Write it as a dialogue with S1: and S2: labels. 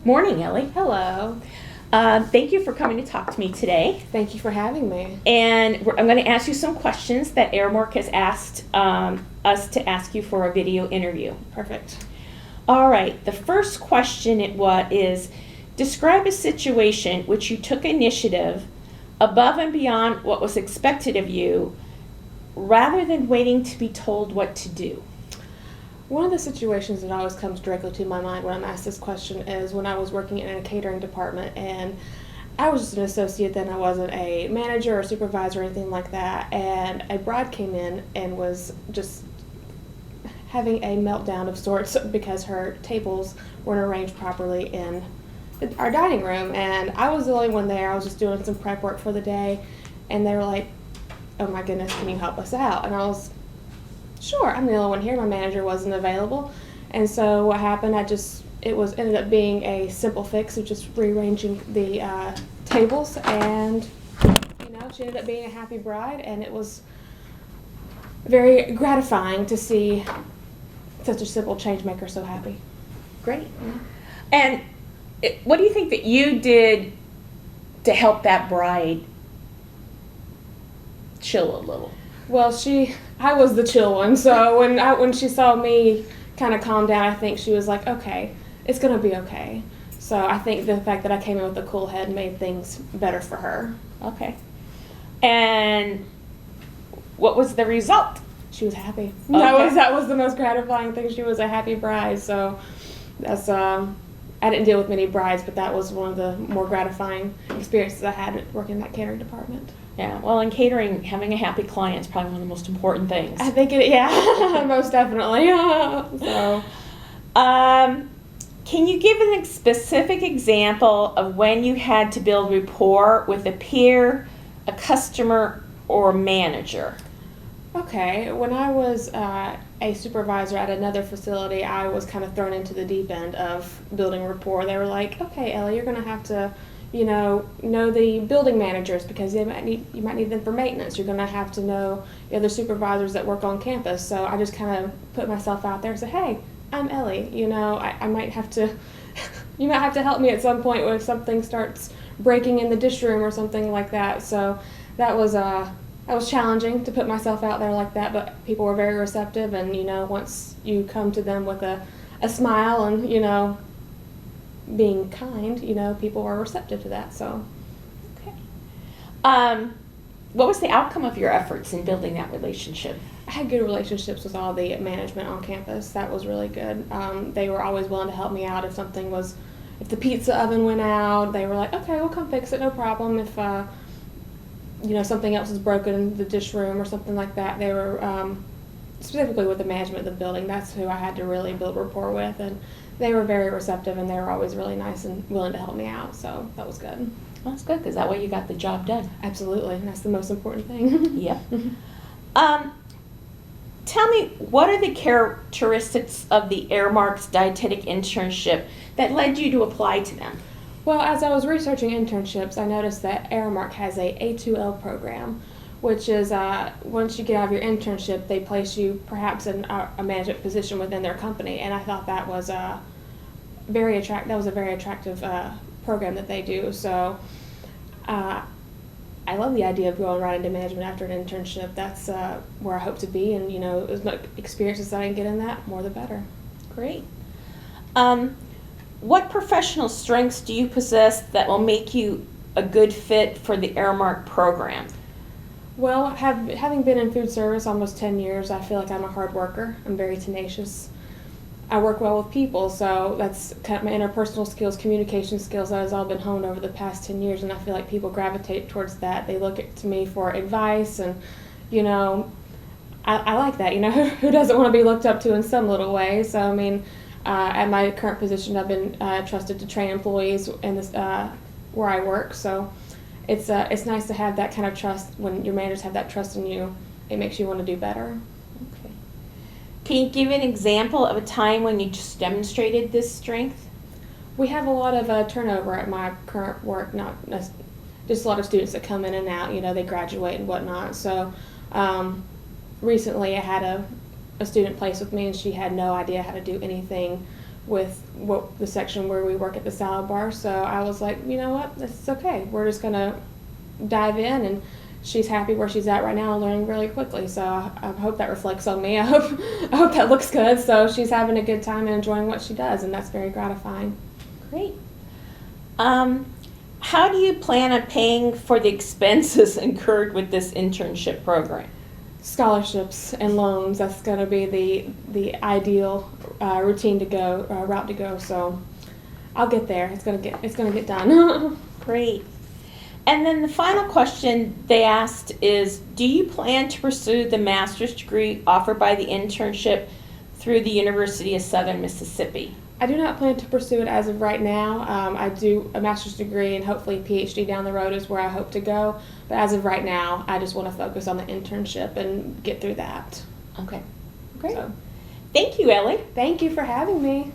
S1: Morning, Ellie.
S2: Hello.
S1: Thank you for coming to talk to me today.
S2: Thank you for having me.
S1: And I'm going to ask you some questions that Aramark has asked us to ask you for a video interview.
S2: Perfect.
S1: All right. The first question is, describe a situation which you took initiative above and beyond what was expected of you, rather than waiting to be told what to do.
S2: One of the situations that always comes directly to my mind when I'm asked this question is when I was working in a catering department, and I was just an associate then. I wasn't a manager or supervisor or anything like that, and a bride came in and was just having a meltdown of sorts because her tables weren't arranged properly in our dining room, and I was the only one there. I was just doing some prep work for the day, and they were like, "Oh my goodness, can you help us out?" And I was, "Sure, I'm the only one here." My manager wasn't available, and so what happened, ended up being a simple fix of just rearranging the tables, and she ended up being a happy bride, and it was very gratifying to see such a simple change make her so happy.
S1: Great. And what do you think that you did to help that bride chill a little?
S2: Well, I was the chill one, so when she saw me kind of calm down, I think she was like, "Okay, it's gonna be okay." So I think the fact that I came in with a cool head made things better for her.
S1: Okay. And what was the result?
S2: She was happy.
S1: Okay.
S2: That was the most gratifying thing. She was a happy bride. So that's I didn't deal with many brides, but that was one of the more gratifying experiences I had working in that catering department.
S1: Yeah, well, in catering, having a happy client is probably one of the most important things.
S2: I think most definitely. So,
S1: can you give a specific example of when you had to build rapport with a peer, a customer, or manager?
S2: okay, when I was a supervisor at another facility, I was kind of thrown into the deep end of building rapport. They were like, "Okay, Ellie, you're going to have to know the building managers because you might need them for maintenance. You're going to have to know the other supervisors that work on campus." So I just kind of put myself out there and said, "Hey, I'm Ellie. I might have to, you might have to help me at some point if something starts breaking in the dish room or something like that." So that was challenging to put myself out there like that, but people were very receptive, and once you come to them with a smile and being kind, people are receptive to that. So,
S1: okay. What was the outcome of your efforts in building that relationship?
S2: I had good relationships with all the management on campus. That was really good. They were always willing to help me out if if the pizza oven went out. They were like, "Okay, we'll come fix it, no problem." If something else is broken in the dish room or something like that, they were specifically with the management of the building. That's who I had to really build rapport with, and they were very receptive, and they were always really nice and willing to help me out, so that was good.
S1: Well, that's good, because that way you got the job done.
S2: Absolutely, and that's the most important thing.
S1: Yep. Tell me, what are the characteristics of the Aramark's dietetic internship that led you to apply to them?
S2: Well, as I was researching internships, I noticed that Aramark has a A2L program, which is once you get out of your internship, they place you perhaps in a management position within their company, and I thought that was very attractive program that they do. So I love the idea of going right into management after an internship. That's where I hope to be, and as much experience as I can get in that, more the better.
S1: Great. What professional strengths do you possess that will make you a good fit for the Aramark program?
S2: Well, having been in food service almost 10 years, I feel like I'm a hard worker. I'm very tenacious. I work well with people, so that's kind of my interpersonal skills, communication skills. That has all been honed over the past 10 years, and I feel like people gravitate towards that. They look to me for advice, and I like that. Who doesn't want to be looked up to in some little way? So I mean, at my current position, I've been trusted to train employees in this where I work. So it's nice to have that kind of trust. When your managers have that trust in you, it makes you want to do better.
S1: Okay. Can you give an example of a time when you just demonstrated this strength?
S2: We have a lot of turnover at my current work. Just a lot of students that come in and out. They graduate and whatnot. So recently, I had a student place with me, and she had no idea how to do anything with what the section where we work at the salad bar. So I was like, you know what, this is okay. We're just gonna dive in, and she's happy where she's at right now and learning really quickly. So I hope that reflects on me. I hope that looks good. So she's having a good time and enjoying what she does, and that's very gratifying.
S1: Great. How do you plan on paying for the expenses incurred with this internship program?
S2: Scholarships and loans. That's going to be the ideal route to go. So I'll get there. It's going to get done.
S1: Great. And then the final question they asked is, do you plan to pursue the master's degree offered by the internship through the University of Southern Mississippi?
S2: I do not plan to pursue it as of right now. I do a master's degree and hopefully a PhD down the road is where I hope to go. But as of right now, I just want to focus on the internship and get through that.
S1: Okay. Great.
S2: So,
S1: Thank you, Ellie.
S2: thank you for having me.